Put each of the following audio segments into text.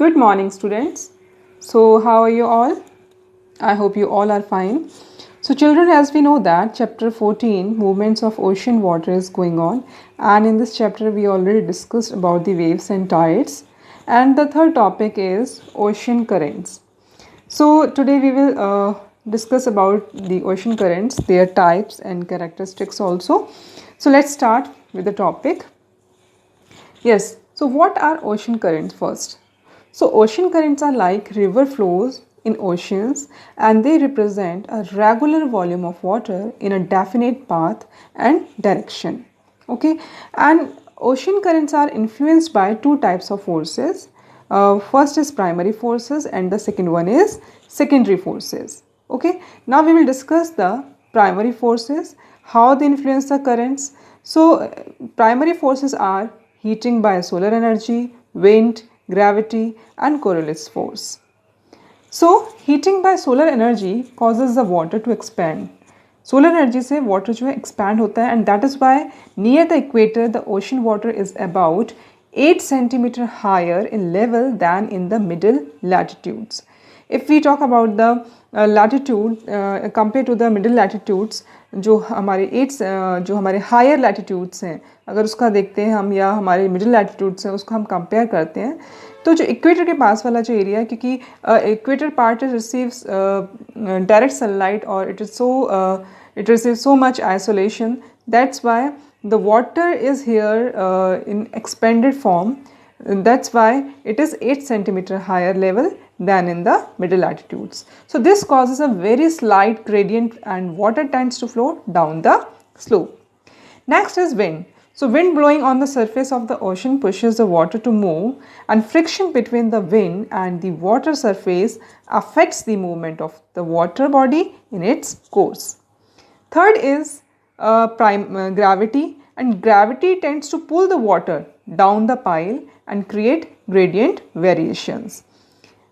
Good morning, students. So, how are you all? I hope you all are fine. So, children, as we know that chapter 14, movements of ocean water is going on, and in this chapter, we already discussed about the waves and tides, and the third topic is ocean currents. So, today we will discuss about the ocean currents, their types and characteristics also. So, let's start with the topic. Yes, so what are ocean currents first? So, ocean currents are like river flows in oceans and they represent a regular volume of water in a definite path and direction. Okay, and ocean currents are influenced by two types of forces. First is primary forces, and the second one is secondary forces. Okay, now we will discuss the primary forces, how they influence the currents. So, primary forces are heating by solar energy, wind, gravity, and Coriolis force. So, heating by solar energy causes the water to expand. Solar energy से water जो है expand होता है and that is why near the equator the ocean water is about 8 centimeter higher in level than in the middle latitudes. If we talk about the latitude compared to the middle latitudes, जो हमारे जो हमारे higher latitudes हैं, अगर उसका देखते हैं हम या हमारे मिडिल लैटिट्यूड्स हैं उसको हम कंपेयर करते हैं, तो जो इक्वेटर के पास वाला जो एरिया है, क्योंकि equator part receives direct sunlight और it receives so much isolation. That's why the water is here in expanded form. That's why it is 8 centimeter higher level than in the middle latitudes. So this causes a very slight gradient and water tends to flow down the slope. Next is wind. So wind blowing on the surface of the ocean pushes the water to move, and friction between the wind and the water surface affects the movement of the water body in its course. Third is gravity, and gravity tends to pull the water down the pile and create gradient variations.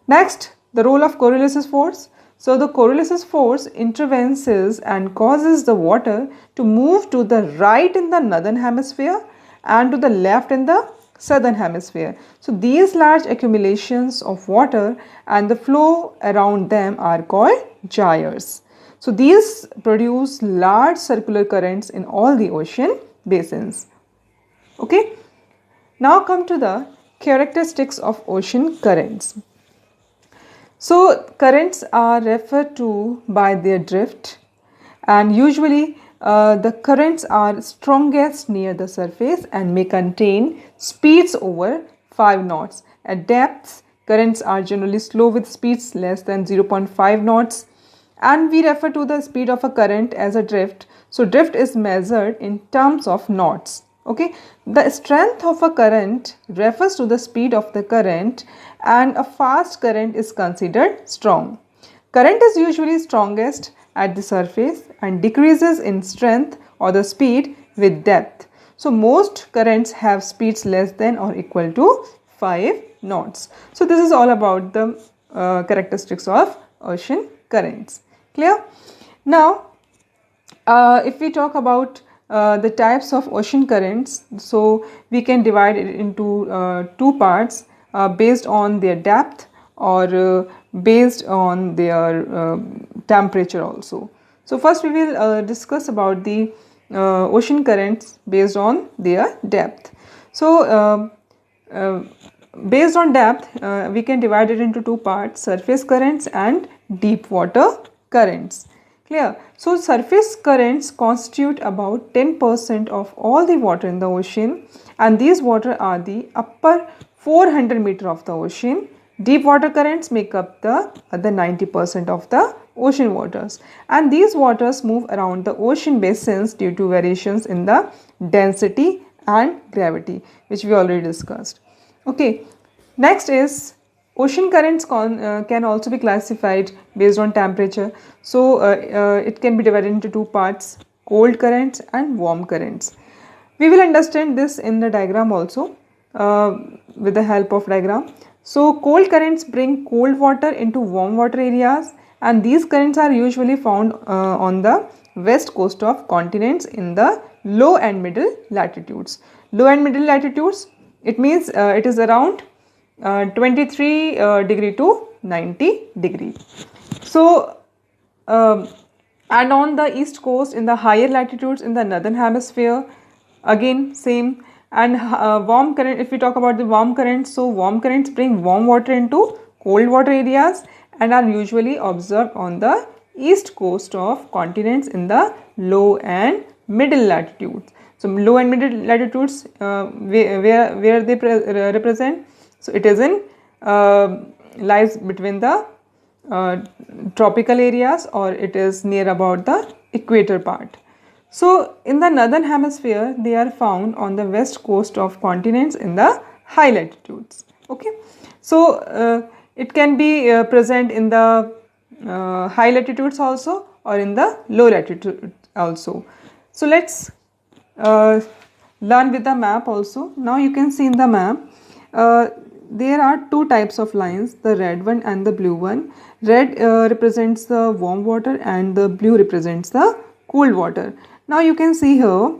Next, the role of Coriolis force. So the Coriolis force intervenes and causes the water to move to the right in the northern hemisphere and to the left in the southern hemisphere. So these large accumulations of water and the flow around them are called gyres. So these produce large circular currents in all the ocean basins. Okay. Now come to the characteristics of ocean currents. So currents are referred to by their drift, and usually the currents are strongest near the surface and may contain speeds over 5 knots. At depths, currents are generally slow with speeds less than 0.5 knots. And we refer to the speed of a current as a drift. So drift is measured in terms of knots. Okay, the strength of a current refers to the speed of the current, and a fast current is considered strong. Current is usually strongest at the surface and decreases in strength or the speed with depth. So most currents have speeds less than or equal to 5 knots. So this is all about the characteristics of ocean currents. Clear? Now, if we talk about the types of ocean currents, so we can divide it into two parts based on their depth or based on their temperature also. So first we will discuss about the ocean currents based on their depth. So based on depth, we can divide it into two parts: surface currents and deep water currents. Clear? So surface currents constitute about 10% of all the water in the ocean, and these water are the upper 400 meter of the ocean. Deep water currents make up the other 90% of the ocean waters, and these waters move around the ocean basins due to variations in the density and gravity, which we already discussed. Okay, next is ocean currents can also be classified based on temperature. So it can be divided into two parts: cold currents and warm currents. We will understand this in the diagram also with the help of diagram. So cold currents bring cold water into warm water areas, and these currents are usually found on the west coast of continents in the low and middle latitudes. Low and middle latitudes, it means it is around 23 degree to 90 degree. So and on the east coast, in the higher latitudes in the northern hemisphere, again same. And warm current, if we talk about the warm currents, so warm currents bring warm water into cold water areas and are usually observed on the east coast of continents in the low and middle latitudes. So low and middle latitudes, where they represent, so it is in lies between the tropical areas, or it is near about the equator part. So in the northern hemisphere, they are found on the west coast of continents in the high latitudes. Okay, so it can be present in the high latitudes also, or in the low latitude also. So let's learn with the map also. Now you can see in the map, there are two types of lines, the red one and the blue one. Red represents the warm water and the blue represents the cool water. Now you can see here,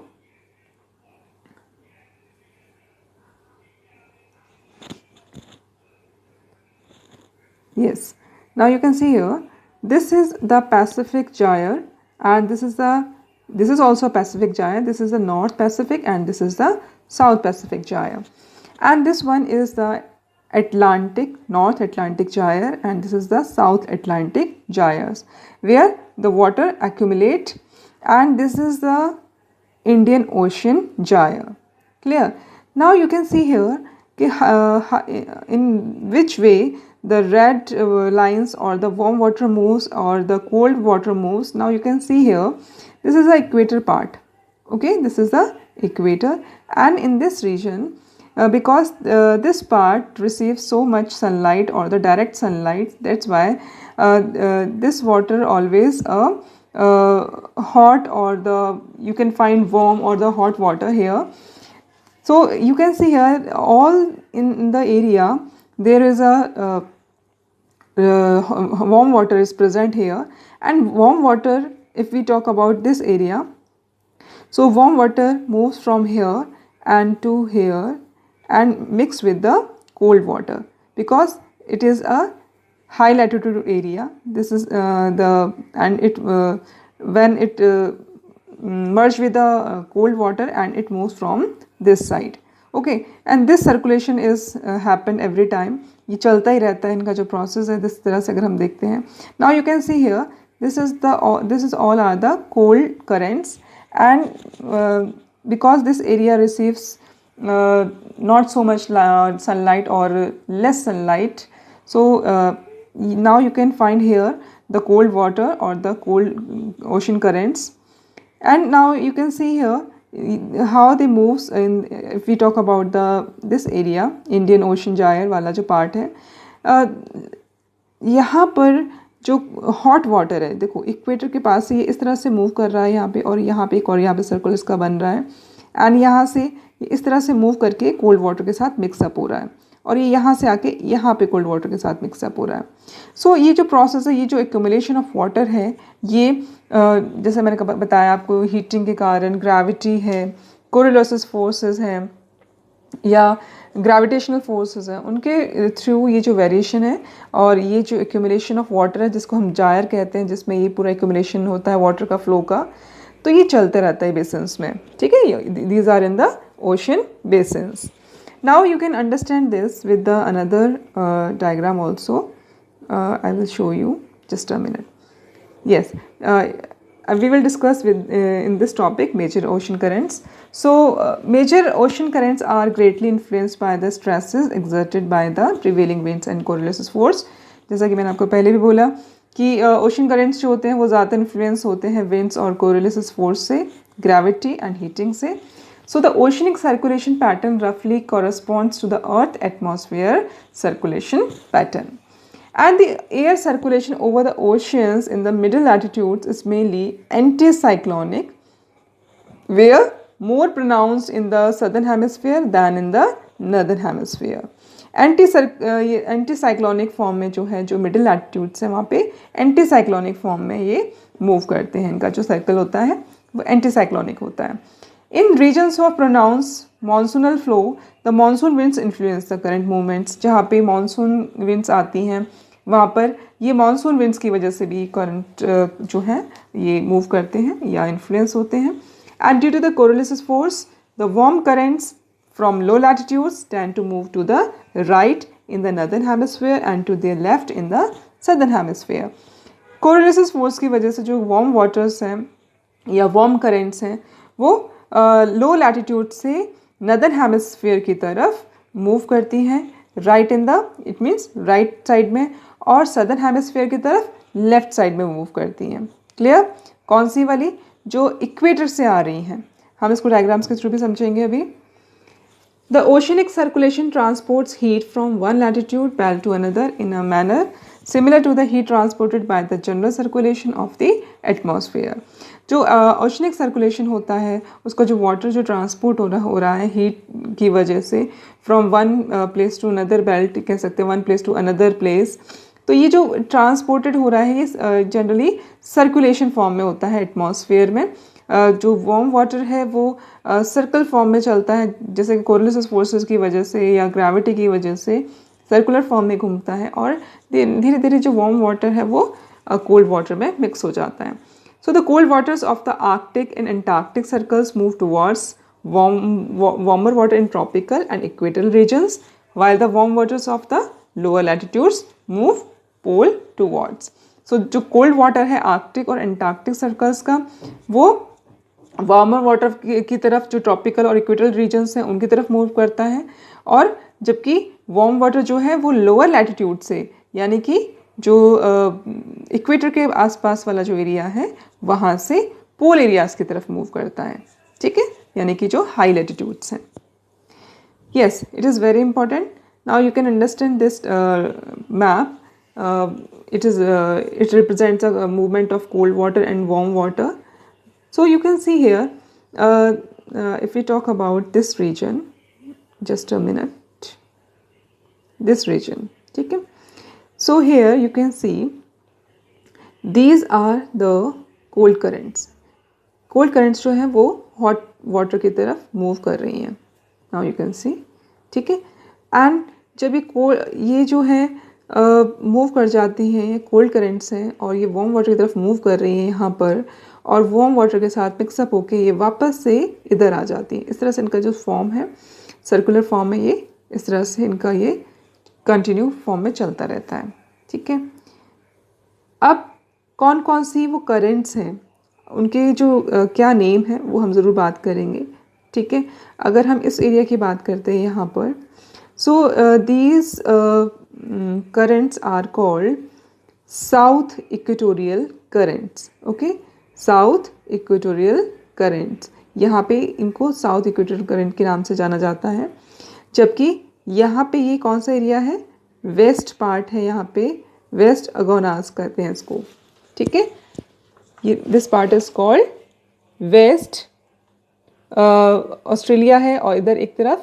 yes, now you can see here, this is the Pacific Gyre, and this is also Pacific Gyre. This is the North Pacific and this is the South Pacific Gyre, and this one is the North Atlantic Gyre, and this is the South Atlantic Gyres, where the water accumulate, and this is the Indian Ocean Gyre. Clear? Now you can see here in which way the red lines or the warm water moves or the cold water moves. Now you can see here, this is the equator part. Okay, this is the equator, and in this region, because this part receives so much sunlight or the direct sunlight, that's why this water always hot, or you can find warm or the hot water here. So you can see here, all in the area there is a warm water is present here, and warm water, if we talk about this area, so warm water moves from here and to here and mix with the cold water, because it is a high latitude area. This is when it merge with the cold water, and it moves from this side. Okay, and this circulation is happen every time. ये चलता ही रहता है, इनका जो process है, इस तरह से अगर हम देखते हैं. Now you can see here, this is all are the cold currents, and because this area receives not so much sunlight or less sunlight, so now you can find here the cold water or the cold ocean currents. And now you can see here how they moves in, if we talk about this area, Indian Ocean Gyre वाला जो part है, यहाँ पर जो hot water है, देखो equator के पास से ये इस तरह से मूव कर रहा है यहाँ पे, और यहाँ पे एक और यहाँ पे सर्कल इसका बन रहा है, एंड यहाँ से ये इस तरह से मूव करके कोल्ड वाटर के साथ मिक्सअप हो रहा है, और ये यहाँ से आके यहाँ पे कोल्ड वाटर के साथ मिक्सअप हो रहा है. सो ये जो प्रोसेस है, ये जो एक्यूमुलेशन ऑफ वाटर है, ये जैसे मैंने बताया आपको, हीटिंग के कारण, ग्रेविटी है, कोरियोलिसिस फोर्सेस हैं, या ग्रेविटेशनल फोर्सेस हैं, उनके थ्रू ये जो वेरिएशन है और ये जो एक्यूमुलेशन ऑफ वाटर है, जिसको हम जायर कहते हैं, जिसमें ये पूरा एक्यूमुलेशन होता है वाटर का फ्लो का, तो ये चलते रहता है बेसिन्स में. ठीक है, these are in the ocean basins. Now you can understand this with the another diagram also. I will show you, just a minute. Yes, we will discuss with in this topic major ocean currents. So major ocean currents are greatly influenced by the stresses exerted by the prevailing winds and Coriolis force. जैसा कि मैंने आपको पहले भी बोला कि ocean currents जो होते हैं वो ज़्यादा इन्फ्लुएंस होते हैं विंड्स और कोरियोलिस फोर्स से, ग्रेविटी एंड हीटिंग से. So the oceanic circulation pattern roughly corresponds to the Earth atmosphere circulation pattern. And the air circulation over the oceans in the middle latitudes is mainly anticyclonic, where more pronounced in the southern hemisphere than in the northern hemisphere. Anticyclonic form में जो है, जो middle latitudes है वहाँ पे anticyclonic form में ये move करते हैं. इनका जो सर्कल होता है वो एंटीसाइक्लोनिक होता है. In regions of pronounced monsoonal flow, the monsoon winds influence the current movements. जहाँ पे मॉनसून विंड्स आती हैं वहाँ पर ये मॉनसून विंड्स की वजह से भी करंट जो है ये मूव करते हैं या इन्फ्लुएंस होते हैं। And due to the Coriolis force the warm currents from low latitudes tend to move to the right in the northern hemisphere and to the left in the southern hemisphere. Coriolis force की वजह से जो warm waters हैं या warm currents हैं वो लो latitude से northern hemisphere की तरफ मूव करती हैं, right in the it means right side में, और सदर्न हेमिस्फीयर की तरफ लेफ्ट साइड में मूव करती हैं। क्लियर? कौन सी वाली? जो इक्वेटर से आ रही हैं। हम इसको डायग्राम्स के थ्रू भी समझेंगे अभी। The oceanic circulation transports heat from one latitude belt to another in a manner similar to the heat transported by the general circulation of the atmosphere. जो ओशनिक सर्कुलेशन होता है उसका जो वाटर जो ट्रांसपोर्ट हो रहा है हीट की वजह से from one place to another belt कह सकते हैं, one place to another place, तो ये जो ट्रांसपोर्टेड हो रहा है ये जनरली सर्कुलेशन फॉर्म में होता है एटमॉस्फेयर में। जो वार्म वाटर है वो सर्कल फॉर्म में चलता है, जैसे कि कोरोलिसिस फोर्सेस की वजह से या ग्रेविटी की वजह से सर्कुलर फॉर्म में घूमता है, और धीरे धीरे जो वार्म वाटर है वो कोल्ड वाटर में मिक्स हो जाता है। So the cold waters of the Arctic and Antarctic circles move towards warmer water in tropical and equatorial regions, while the warm waters of the lower latitudes move pole towards. So जो cold water है Arctic और Antarctic circles का वो warmer water की तरफ जो tropical और equatorial regions हैं उनकी तरफ मूव करता है, और जबकि वार्म वाटर जो है वो लोअर लैटिट्यूड से यानी कि जो इक्वेटर के आसपास वाला जो एरिया है वहाँ से पोल एरियाज की तरफ मूव करता है। ठीक है, यानी कि जो हाई लैटिट्यूड्स हैं। Yes, it is very important. Now you can understand this map. It represents a movement of cold water and warm water. So you can see here, if we talk about this region, just a minute, this region, ठीक है. So here you can see these are the cold currents. Cold currents जो हैं वो hot water की तरफ move कर रही हैं. Now you can see, ठीक है. And जब ये जो है मूव कर जाती हैं, ये कोल्ड करेंट्स हैं और ये वार्म वाटर की तरफ मूव कर रही हैं यहाँ पर, और वार्म वाटर के साथ मिक्सअप होके ये वापस से इधर आ जाती हैं. इस तरह से इनका जो फॉर्म है सर्कुलर फॉर्म है, ये इस तरह से इनका ये कंटिन्यू फॉर्म में चलता रहता है. ठीक है. अब कौन कौन सी वो करेंट्स हैं, उनके जो क्या नेम है वो हम ज़रूर बात करेंगे. ठीक है. अगर हम इस एरिया की बात करते हैं यहाँ पर, so these currents are called south equatorial currents. Okay, south equatorial currents. यहाँ पे इनको साउथ इक्वेटोरियल करंट के नाम से जाना जाता है, जबकि यहाँ पे ये कौन सा एरिया है, वेस्ट पार्ट है, यहाँ पे वेस्ट अगोनास कहते हैं इसको. ठीक है. ये this part is called West Australia है, और इधर एक तरफ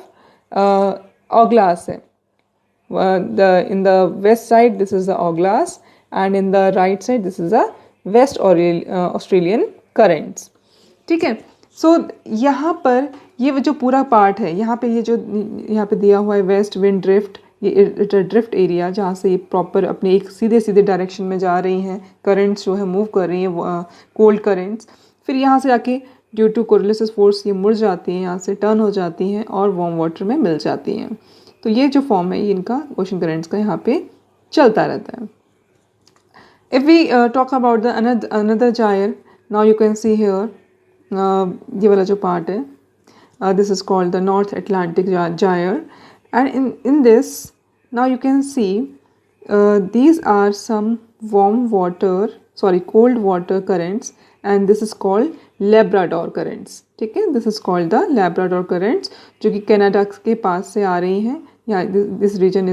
ऑगलास है. In the west side this is the Auglas, and in the right side this is the West Australian currents. ठीक है. सो यहाँ पर ये जो पूरा पार्ट है, यहाँ पे ये जो यहाँ पे दिया हुआ है वेस्ट विंड ड्रिफ्ट, ये ड्रिफ्ट एरिया जहाँ से ये प्रॉपर अपने एक सीधे सीधे डायरेक्शन में जा रही हैं करंट्स जो है, मूव कर रही हैं कोल्ड करंट्स. फिर यहाँ से आके ड्यू टू कोरोलिसिस फोर्स ये मुड़ जाती हैं, यहाँ से टर्न हो जाती हैं और वार्म वाटर में मिल जाती हैं. तो ये जो फॉर्म है ये इनका ओशन करेंट्स का यहाँ पे चलता रहता है. If we talk about the another gyre, now you can see here, ये वाला जो पार्ट है, this is called the North Atlantic gyre, and in this now you can see these are some cold water currents, and this is called Labrador currents. ठीक है. This is called the Labrador currents, जो कि Canada के पास से आ रही हैं. या this region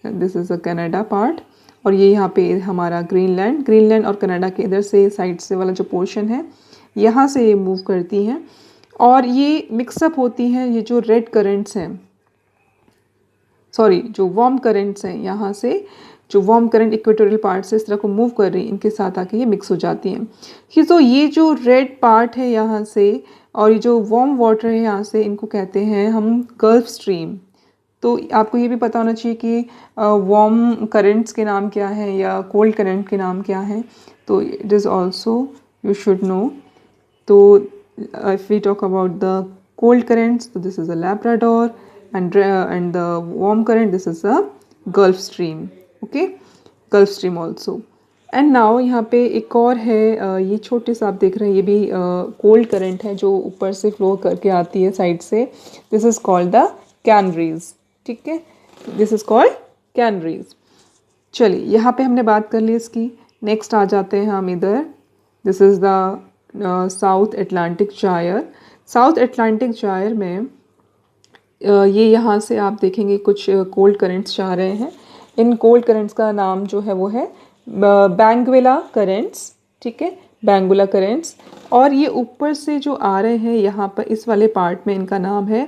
this is a Canada part, और ये यहाँ पे हमारा ग्रीनलैंड और कनाडा के इधर से साइड से वाला जो पोर्शन है यहाँ से ये मूव करती हैं, और ये मिक्सअप होती हैं. ये जो रेड करेंट्स हैं, जो वार्म करेंट्स हैं यहाँ से, जो वार्म करंट इक्वेटोरियल पार्ट से इस तरह को मूव कर रही है, इनके साथ आके ये मिक्स हो जाती हैं। तो ये जो रेड पार्ट है यहाँ से और ये जो वार्म वाटर है यहाँ से, इनको कहते हैं हम गल्फ स्ट्रीम। तो आपको ये भी पता होना चाहिए कि वार्म करंट्स के नाम क्या हैं या कोल्ड करंट के नाम क्या हैं। तो it is also you should know. तो if we talk about the cold currents, so this is a Labrador, and the warm current, this is a Gulf Stream. Okay, Gulf Stream also. And now यहाँ पे एक और है, ये छोटे सा आप देख रहे हैं, ये भी कोल्ड करंट है जो ऊपर से फ्लो करके आती है साइड से। This is called the कैनरीज। ठीक है, दिस इज़ कॉल्ड कैनरीज। चलिए यहाँ पे हमने बात कर ली इसकी। नेक्स्ट आ जाते हैं हम इधर। This is the South Atlantic gyre. South Atlantic gyre में ये यहाँ से आप देखेंगे कुछ कोल्ड करंट्स जा रहे हैं। इन कोल्ड करंट्स का नाम जो है वो है बैंगुएला करंट्स। ठीक है, बैंगुला करंट्स। और ये ऊपर से जो आ रहे हैं यहाँ पर इस वाले पार्ट में, इनका नाम है,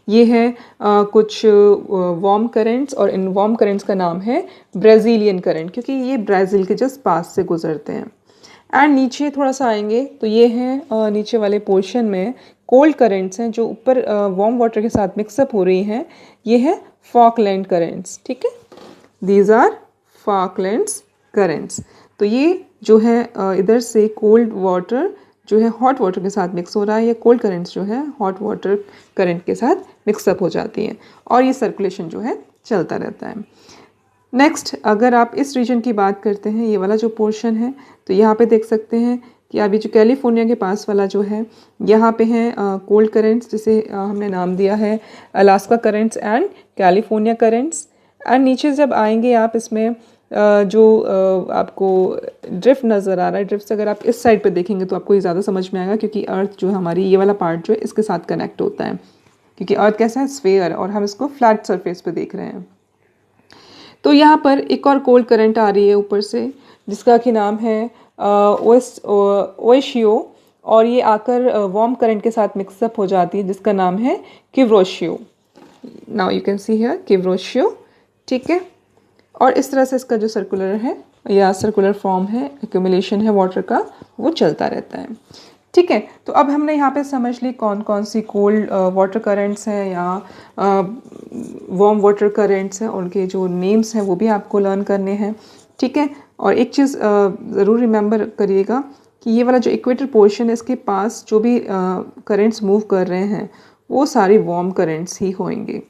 ये है कुछ वार्म करंट्स, और इन वार्म करंट्स का नाम है ब्राज़ीलियन करंट, क्योंकि ये ब्राज़ील के जस्ट पास से गुजरते हैं। एंड नीचे थोड़ा सा आएंगे तो ये है नीचे वाले पोर्शन में कोल्ड करंट्स हैं जो ऊपर वार्म वाटर के साथ मिक्सअप हो रही हैं। ये है फॉकलैंड करंट्स। ठीक है, दीज आर फॉकलैंड्स करंट्स। तो ये जो है इधर से कोल्ड वाटर जो है हॉट वाटर के साथ मिक्स हो रहा है, या कोल्ड करंट्स जो है हॉट वाटर करंट के साथ मिक्सअप हो जाती हैं, और ये सर्कुलेशन जो है चलता रहता है। नेक्स्ट, अगर आप इस रीजन की बात करते हैं, ये वाला जो पोर्शन है, तो यहाँ पे देख सकते हैं कि अभी जो कैलिफोर्निया के पास वाला जो है, यहाँ पे हैं कोल्ड करंट्स, जिसे हमने नाम दिया है Alaska currents and California currents. And नीचे जब आएंगे आप, इसमें जो आपको ड्रिफ्ट नज़र आ रहा है, ड्रिफ्ट से अगर आप इस साइड पे देखेंगे तो आपको ये ज़्यादा समझ में आएगा, क्योंकि अर्थ जो है हमारी, ये वाला पार्ट जो है इसके साथ कनेक्ट होता है, क्योंकि अर्थ कैसा है, स्फीयर, और हम इसको फ्लैट सरफेस पे देख रहे हैं। तो यहाँ पर एक और कोल्ड करंट आ रही है ऊपर से, जिसका कि नाम है ओएशियो, और ये आकर वार्म करंट के साथ मिक्सअप हो जाती है, जिसका नाम है Kuroshio. Now you can see here Kuroshio. ठीक है, और इस तरह से इसका जो सर्कुलर है या सर्कुलर फॉर्म है, एक्यूमुलेशन है वाटर का, वो चलता रहता है। ठीक है, तो अब हमने यहाँ पे समझ ली कौन कौन सी कोल्ड वाटर करंट्स हैं या वार्म वाटर करंट्स हैं, उनके जो नेम्स हैं वो भी आपको लर्न करने हैं। ठीक है, और एक चीज़ ज़रूर रिमेंबर करिएगा कि ये वाला जो इक्वेटर पोर्शन है, इसके पास जो भी करंट्स मूव कर रहे हैं वो सारे वार्म करंट्स ही होंगे।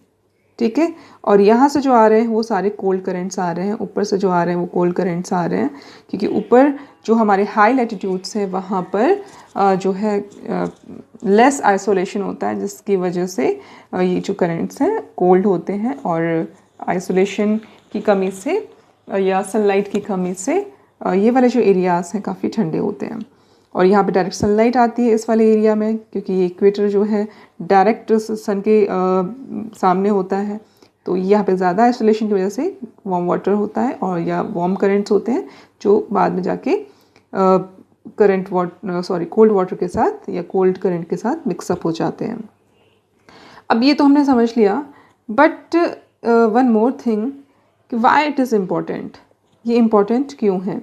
ठीक है, और यहाँ से जो आ रहे हैं वो सारे कोल्ड करंट्स आ रहे हैं, ऊपर से जो आ रहे हैं वो कोल्ड करंट्स आ रहे हैं, क्योंकि ऊपर जो हमारे हाई लैटिट्यूड्स हैं वहाँ पर जो है लेस आइसोलेशन होता है, जिसकी वजह से ये जो करंट्स हैं कोल्ड होते हैं, और आइसोलेशन की कमी से या सनलाइट की कमी से ये वाले जो एरियाज़ हैं काफ़ी ठंडे होते हैं। और यहाँ पे डायरेक्ट सनलाइट आती है इस वाले एरिया में, क्योंकि ये इक्वेटर जो है डायरेक्ट सन के सामने होता है, तो यहाँ पे ज़्यादा आइसोलेशन की वजह से वार्म वाटर होता है, और या वार्म करंट्स होते हैं जो बाद में जाके कोल्ड वाटर के साथ या कोल्ड करंट के साथ मिक्सअप हो जाते हैं। अब ये तो हमने समझ लिया, बट वन मोर थिंग कि वाई इट इज़ इम्पॉर्टेंट, ये इम्पॉर्टेंट क्यों है।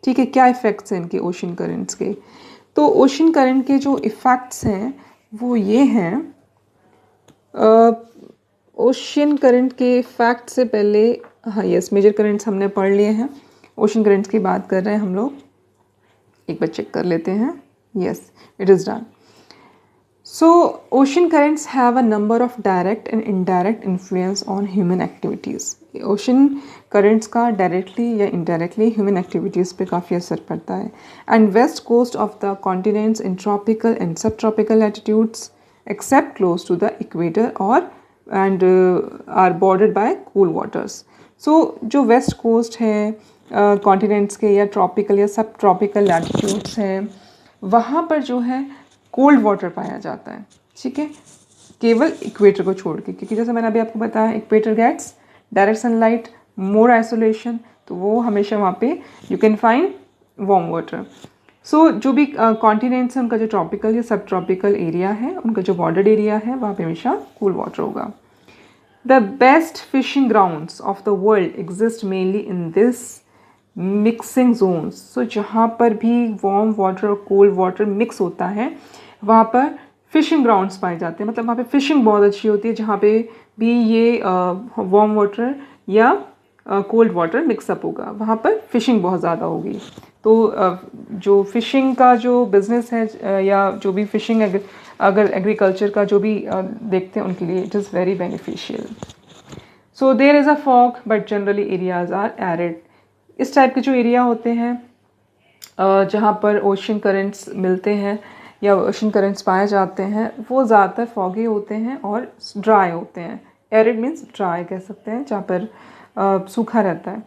ठीक है, क्या इफ़ेक्ट्स हैं इनके ओशन करंट्स के। तो ओशन करंट के जो इफ़ेक्ट्स हैं वो ये हैं, ओशन करंट के इफ़ेक्ट से पहले, हाँ यस, मेजर करंट्स हमने पढ़ लिए हैं, ओशन करंट्स की बात कर रहे हैं हम लोग, एक बार चेक कर लेते हैं। Yes, it is done. So, ocean currents have a number of direct and indirect influence on human activities. Ocean currents का directly या indirectly human activities पे काफ़ी असर पड़ता है. And west coast of the continents in tropical and subtropical latitudes, except close to the equator and are bordered by cool waters. So, जो west coast है continents के या tropical या subtropical latitudes हैं, वहाँ पर जो है कोल्ड वाटर पाया जाता है। ठीक है, केवल इक्वेटर को छोड़ के, क्योंकि जैसे मैंने अभी आपको बताया equator gets direct sunlight, more isolation, तो वो हमेशा वहाँ पे you can find warm water. So जो भी कॉन्टिनेंट्स हैं उनका जो ट्रॉपिकल या सब ट्रॉपिकल एरिया है, उनका जो बॉर्डर्ड एरिया है, वहाँ पे हमेशा कूल वाटर होगा। The best fishing grounds of the world exist mainly in this mixing zones. So जहाँ पर भी warm water और cold water mix होता है वहाँ पर फिशिंग ग्राउंड्स पाए जाते हैं, मतलब वहाँ पे फिशिंग बहुत अच्छी होती है जहाँ पे भी ये वार्म वाटर या कोल्ड वाटर मिक्सअप होगा वहाँ पर फिशिंग बहुत ज़्यादा होगी। तो जो फिशिंग का जो बिज़नेस है या जो भी फिशिंग अगर एग्रीकल्चर का जो भी देखते हैं उनके लिए it is very beneficial. So there is a fog but generally areas are arid. इस टाइप के जो एरिया होते हैं जहाँ पर ओशन करंट्स मिलते हैं या ओशन करंट्स पाए जाते हैं वो ज़्यादातर फॉगी होते हैं और ड्राई होते हैं। एरिड मीन्स ड्राई कह सकते हैं, जहाँ पर सूखा रहता है।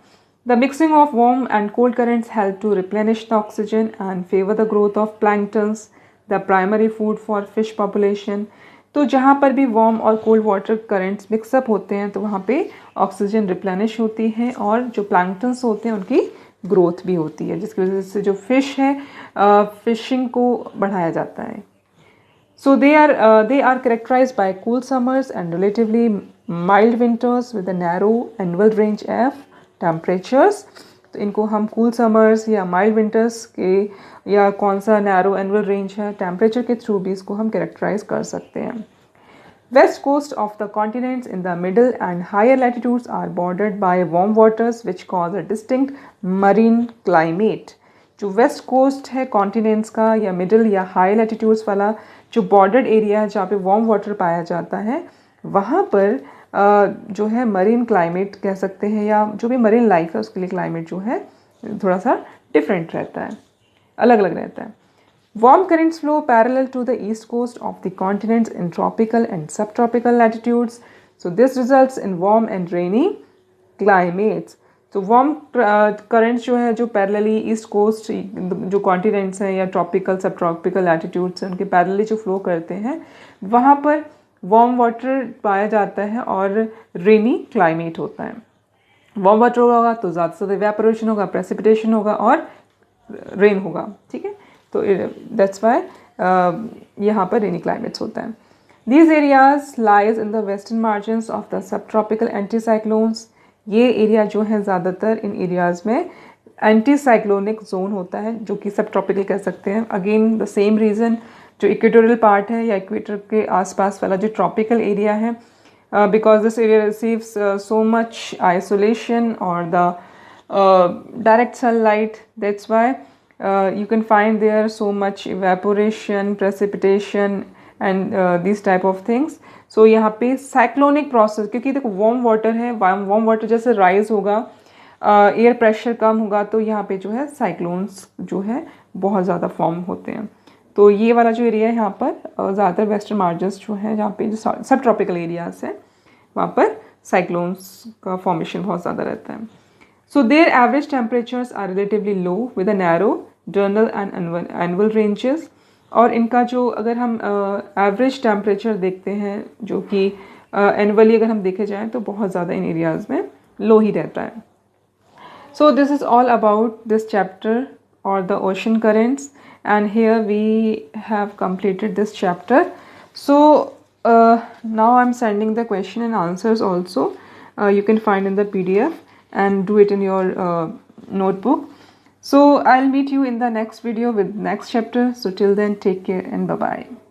The mixing of warm and cold currents help to replenish the oxygen and favour the growth of planktons, the primary food for fish population. तो जहाँ पर भी वार्म और कोल्ड वाटर करंट्स मिक्सअप होते हैं तो वहाँ पे ऑक्सीजन रिप्लेनिश होती है और जो प्लैंक्टन्स होते हैं उनकी ग्रोथ भी होती है, जिसकी वजह से जो फिश है फिशिंग को बढ़ाया जाता है। So they are characterised by cool summers and relatively mild winters with a narrow annual range of temperatures. तो इनको हम कूल समर्स या माइल्ड विंटर्स के या कौन सा नैरो एनुअल रेंज है टेम्परेचर के थ्रू भी इसको हम कैरेक्टराइज कर सकते हैं। West coast of the continents in the middle and higher latitudes are bordered by warm waters which cause a distinct marine climate. जो वेस्ट कोस्ट है कॉन्टिनेंट्स का या मिडिल या हाई लैटिट्यूड्स वाला जो बॉर्डर्ड एरिया है जहाँ पे वार्म वाटर पाया जाता है वहाँ पर जो है मरीन क्लाइमेट कह सकते हैं या जो भी मरीन लाइफ है उसके लिए क्लाइमेट जो है थोड़ा सा डिफरेंट रहता है, अलग अलग रहता है। Warm currents flow parallel to the east coast of the continents in tropical and subtropical latitudes. So this results in warm and rainy climates. तो warm currents जो है जो पैरेलली ईस्ट कोस्ट जो कॉन्टिनेंट्स हैं या ट्रॉपिकल सब tropical latitudes हैं उनके पैरेलली जो फ्लो करते हैं वहाँ पर वार्म वाटर पाया जाता है और रेनी क्लाइमेट होता है। वार्म वाटर होगा तो ज़्यादा से ज़्यादा इवेपोरेशन होगा, प्रेसिपिटेशन होगा और रेन होगा, ठीक है। तो दैट्स वाई यहाँ पर रेनी क्लाइमेट्स होता है। These areas lies in the western margins of the subtropical anticyclones. ये एरिया जो है ज़्यादातर इन एरियाज़ में एंटी साइक्लोनिक जोन होता है जो कि सब ट्रॉपिकल कह सकते हैं। अगेन द सेम रीज़न जो इक्वेटोरियल पार्ट है या इक्वेटर के आसपास वाला जो ट्रॉपिकल एरिया है because this area receives so much isolation और the direct sunlight, that's why you can find there so much evaporation, precipitation and these type of things. So यहाँ पे cyclonic process क्योंकि देखो warm water है, warm water जैसे rise होगा air pressure कम होगा तो यहाँ पे जो है साइक्लोन्स जो है बहुत ज़्यादा फॉर्म होते हैं। तो ये वाला जो एरिया है यहाँ पर ज़्यादातर वेस्टर्न मार्जिन्स जो है जहाँ पे जो सब ट्रॉपिकल एरियाज है वहाँ पर साइक्लोन्स का फॉर्मेशन बहुत ज़्यादा रहता है। So their average temperatures are relatively low with a narrow diurnal and annual ranges. और इनका जो अगर हम एवरेज टेम्परेचर देखते हैं जो कि एनुअली अगर हम देखे जाएँ तो बहुत ज़्यादा इन एरियाज़ में लो ही रहता है। So this is all about this chapter or the ocean currents and here we have completed this chapter. So now I'm sending the question and answers also. You can find in the PDF and do it in your notebook. So I'll meet you in the next video with next chapter. So till then, take care and bye bye.